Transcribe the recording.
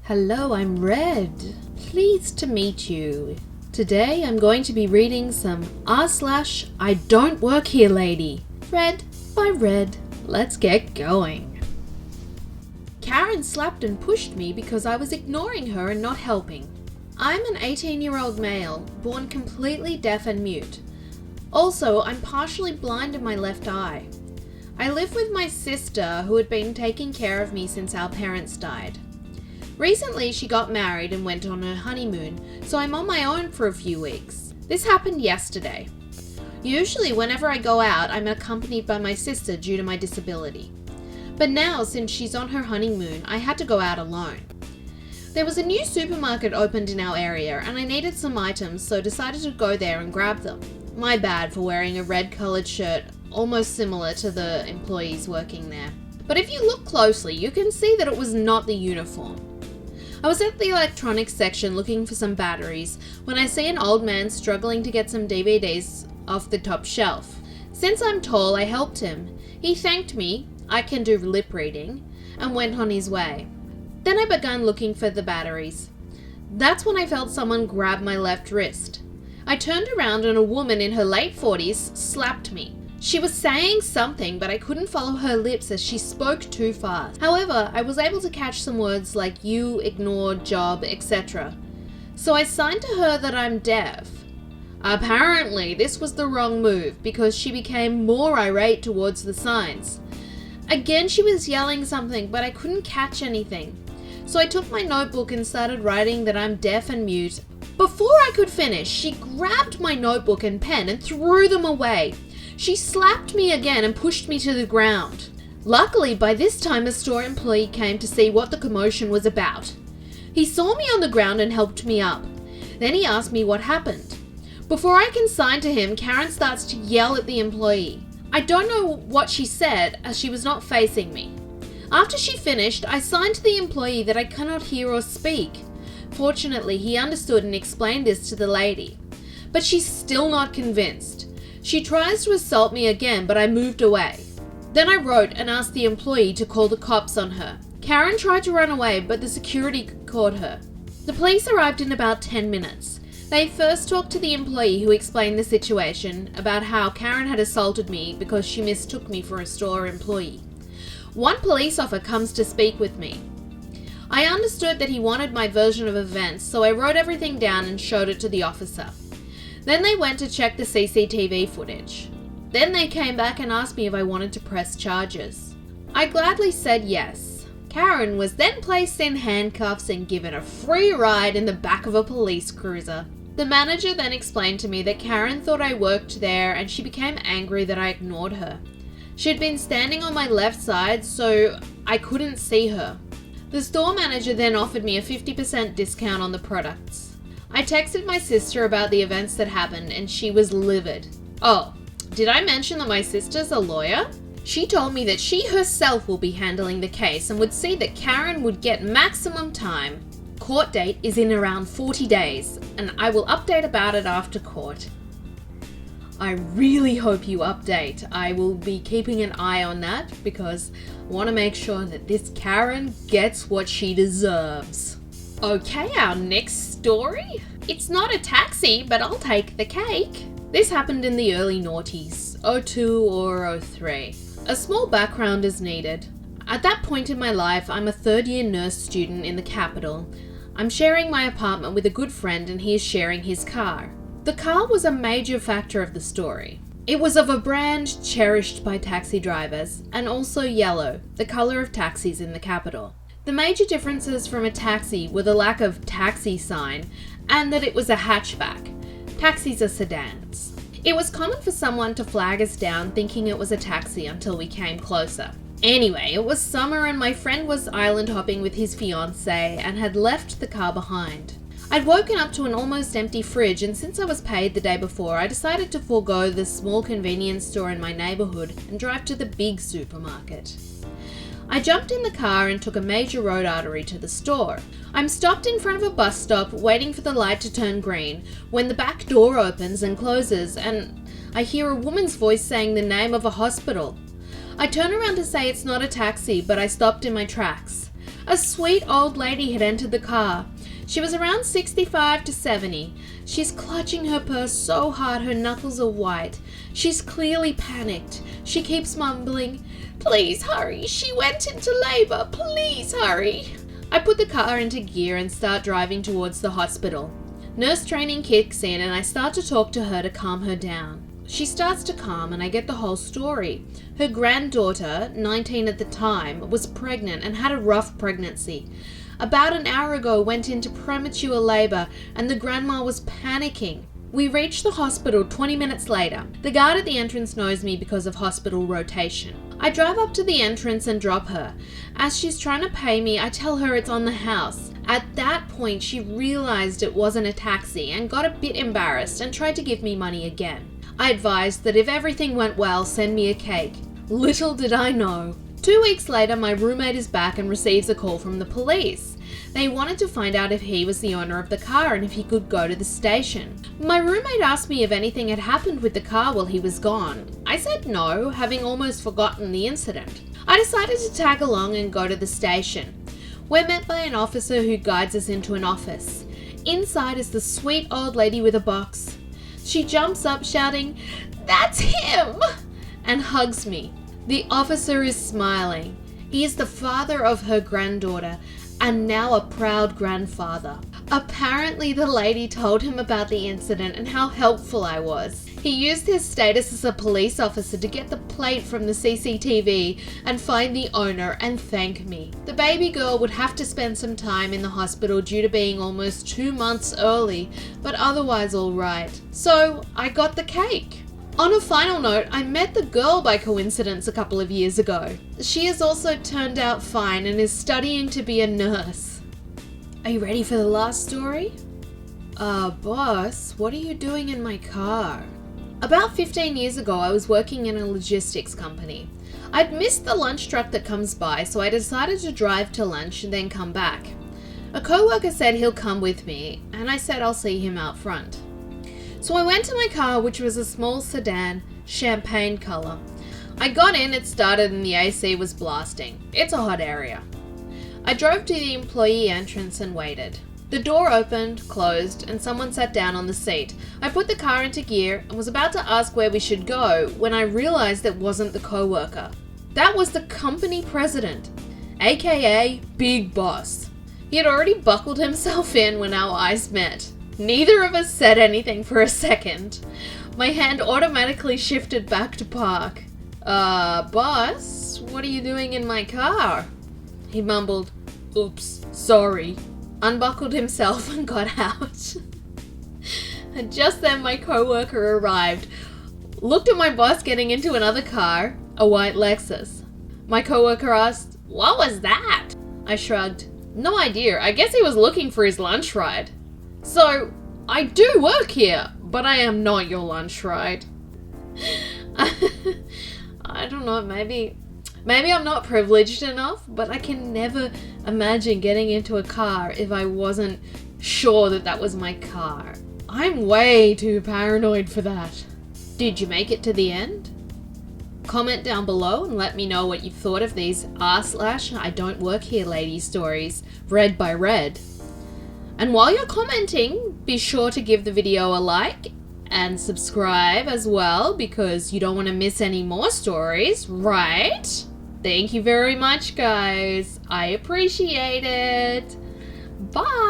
Hello, I'm Red. Pleased to meet you. Today I'm going to be reading some r/IDontWorkHereLady, read by Red. Let's get going. Karen slapped and pushed me because I was ignoring her and not helping. I'm an 18-year-old male, born completely deaf and mute. Also, I'm partially blind in my left eye. I live with my sister, who had been taking care of me since our parents died. Recently, she got married and went on her honeymoon, so I'm on my own for a few weeks. This happened yesterday. Usually, whenever I go out, I'm accompanied by my sister due to my disability. But now, since she's on her honeymoon, I had to go out alone. There was a new supermarket opened in our area and I needed some items, so decided to go there and grab them. My bad for wearing a red-coloured shirt, almost similar to the employees working there. But if you look closely, you can see that it was not the uniform. I was at the electronics section looking for some batteries when I see an old man struggling to get some DVDs off the top shelf. Since I'm tall, I helped him. He thanked me, I can do lip reading, and went on his way. Then I began looking for the batteries. That's when I felt someone grab my left wrist. I turned around and a woman in her late 40s slapped me. She was saying something, but I couldn't follow her lips as she spoke too fast. However, I was able to catch some words like you, ignore, job, etc. So I signed to her that I'm deaf. Apparently, this was the wrong move because she became more irate towards the signs. Again, she was yelling something, but I couldn't catch anything. So I took my notebook and started writing that I'm deaf and mute. Before I could finish, she grabbed my notebook and pen and threw them away. She slapped me again and pushed me to the ground. Luckily, by this time a store employee came to see what the commotion was about. He saw me on the ground and helped me up. Then he asked me what happened. Before I can sign to him, Karen starts to yell at the employee. I don't know what she said as she was not facing me. After she finished, I signed to the employee that I cannot hear or speak. Fortunately, he understood and explained this to the lady. But she's still not convinced. She tries to assault me again, but I moved away. Then I wrote and asked the employee to call the cops on her. Karen tried to run away, but the security caught her. The police arrived in about 10 minutes. They first talked to the employee, who explained the situation about how Karen had assaulted me because she mistook me for a store employee. One police officer comes to speak with me. I understood that he wanted my version of events, so I wrote everything down and showed it to the officer. Then they went to check the CCTV footage. Then they came back and asked me if I wanted to press charges. I gladly said yes. Karen was then placed in handcuffs and given a free ride in the back of a police cruiser. The manager then explained to me that Karen thought I worked there and she became angry that I ignored her. She had been standing on my left side, so I couldn't see her. The store manager then offered me a 50% discount on the products. I texted my sister about the events that happened and she was livid. Oh, did I mention that my sister's a lawyer? She told me that she herself will be handling the case and would see that Karen would get maximum time. Court date is in around 40 days and I will update about it after court. I really hope you update. I will be keeping an eye on that because I want to make sure that this Karen gets what she deserves. Okay, our next story. It's not a taxi, but I'll take the cake. This happened in the early noughties, 02 or 03. A small background is needed. At that point in my life, I'm a third-year nurse student in the capital. I'm sharing my apartment with a good friend and he is sharing his car. The car was a major factor of the story. It was of a brand cherished by taxi drivers and also yellow, the colour of taxis in the capital. The major differences from a taxi were the lack of taxi sign and that it was a hatchback. Taxis are sedans. It was common for someone to flag us down thinking it was a taxi until we came closer. Anyway, it was summer and my friend was island hopping with his fiancée and had left the car behind. I'd woken up to an almost empty fridge and since I was paid the day before, I decided to forego the small convenience store in my neighbourhood and drive to the big supermarket. I jumped in the car and took a major road artery to the store. I'm stopped in front of a bus stop waiting for the light to turn green when the back door opens and closes and I hear a woman's voice saying the name of a hospital. I turn around to say it's not a taxi, but I stopped in my tracks. A sweet old lady had entered the car. She was around 65 to 70. She's clutching her purse so hard her knuckles are white. She's clearly panicked. She keeps mumbling, "Please hurry, she went into labor, please hurry." I put the car into gear and start driving towards the hospital. Nurse training kicks in and I start to talk to her to calm her down. She starts to calm and I get the whole story. Her granddaughter, 19 at the time, was pregnant and had a rough pregnancy. About an hour ago went into premature labor and the grandma was panicking. We reach the hospital 20 minutes later. The guard at the entrance knows me because of hospital rotation. I drive up to the entrance and drop her. As she's trying to pay me, I tell her it's on the house. At that point, she realized it wasn't a taxi and got a bit embarrassed and tried to give me money again. I advised that if everything went well, send me a cake. Little did I know. 2 weeks later, my roommate is back and receives a call from the police. They wanted to find out if he was the owner of the car and if he could go to the station. My roommate asked me if anything had happened with the car while he was gone. I said no, having almost forgotten the incident. I decided to tag along and go to the station. We're met by an officer who guides us into an office. Inside is the sweet old lady with a box. She jumps up shouting, "That's him!" and hugs me. The officer is smiling. He is the father of her granddaughter and now a proud grandfather. Apparently the lady told him about the incident and how helpful I was. He used his status as a police officer to get the plate from the CCTV and find the owner and thank me. The baby girl would have to spend some time in the hospital due to being almost 2 months early, but otherwise all right. So I got the cake. On a final note, I met the girl by coincidence a couple of years ago. She has also turned out fine and is studying to be a nurse. Are you ready for the last story? Boss, what are you doing in my car? About 15 years ago, I was working in a logistics company. I'd missed the lunch truck that comes by, so I decided to drive to lunch and then come back. A coworker said he'll come with me, and I said I'll see him out front. So I went to my car, which was a small sedan, champagne color. I got in, it started, and the AC was blasting. It's a hot area. I drove to the employee entrance and waited. The door opened, closed, and someone sat down on the seat. I put the car into gear and was about to ask where we should go when I realized it wasn't the coworker. That was the company president, aka Big Boss. He had already buckled himself in when our eyes met. Neither of us said anything for a second. My hand automatically shifted back to park. Boss, what are you doing in my car?" He mumbled, "Oops, sorry," unbuckled himself and got out. And just then my coworker arrived, looked at my boss getting into another car, a white Lexus. My coworker asked, "What was that?" I shrugged. "No idea, I guess he was looking for his lunch ride." "So, I do work here, but I am not your lunch ride." I don't know, maybe I'm not privileged enough, but I can never imagine getting into a car if I wasn't sure that that was my car. I'm way too paranoid for that. Did you make it to the end? Comment down below and let me know what you thought of these r/IDontWorkHereLady stories read by Red. And while you're commenting, be sure to give the video a like and subscribe as well because you don't want to miss any more stories, right? Thank you very much, guys. I appreciate it. Bye.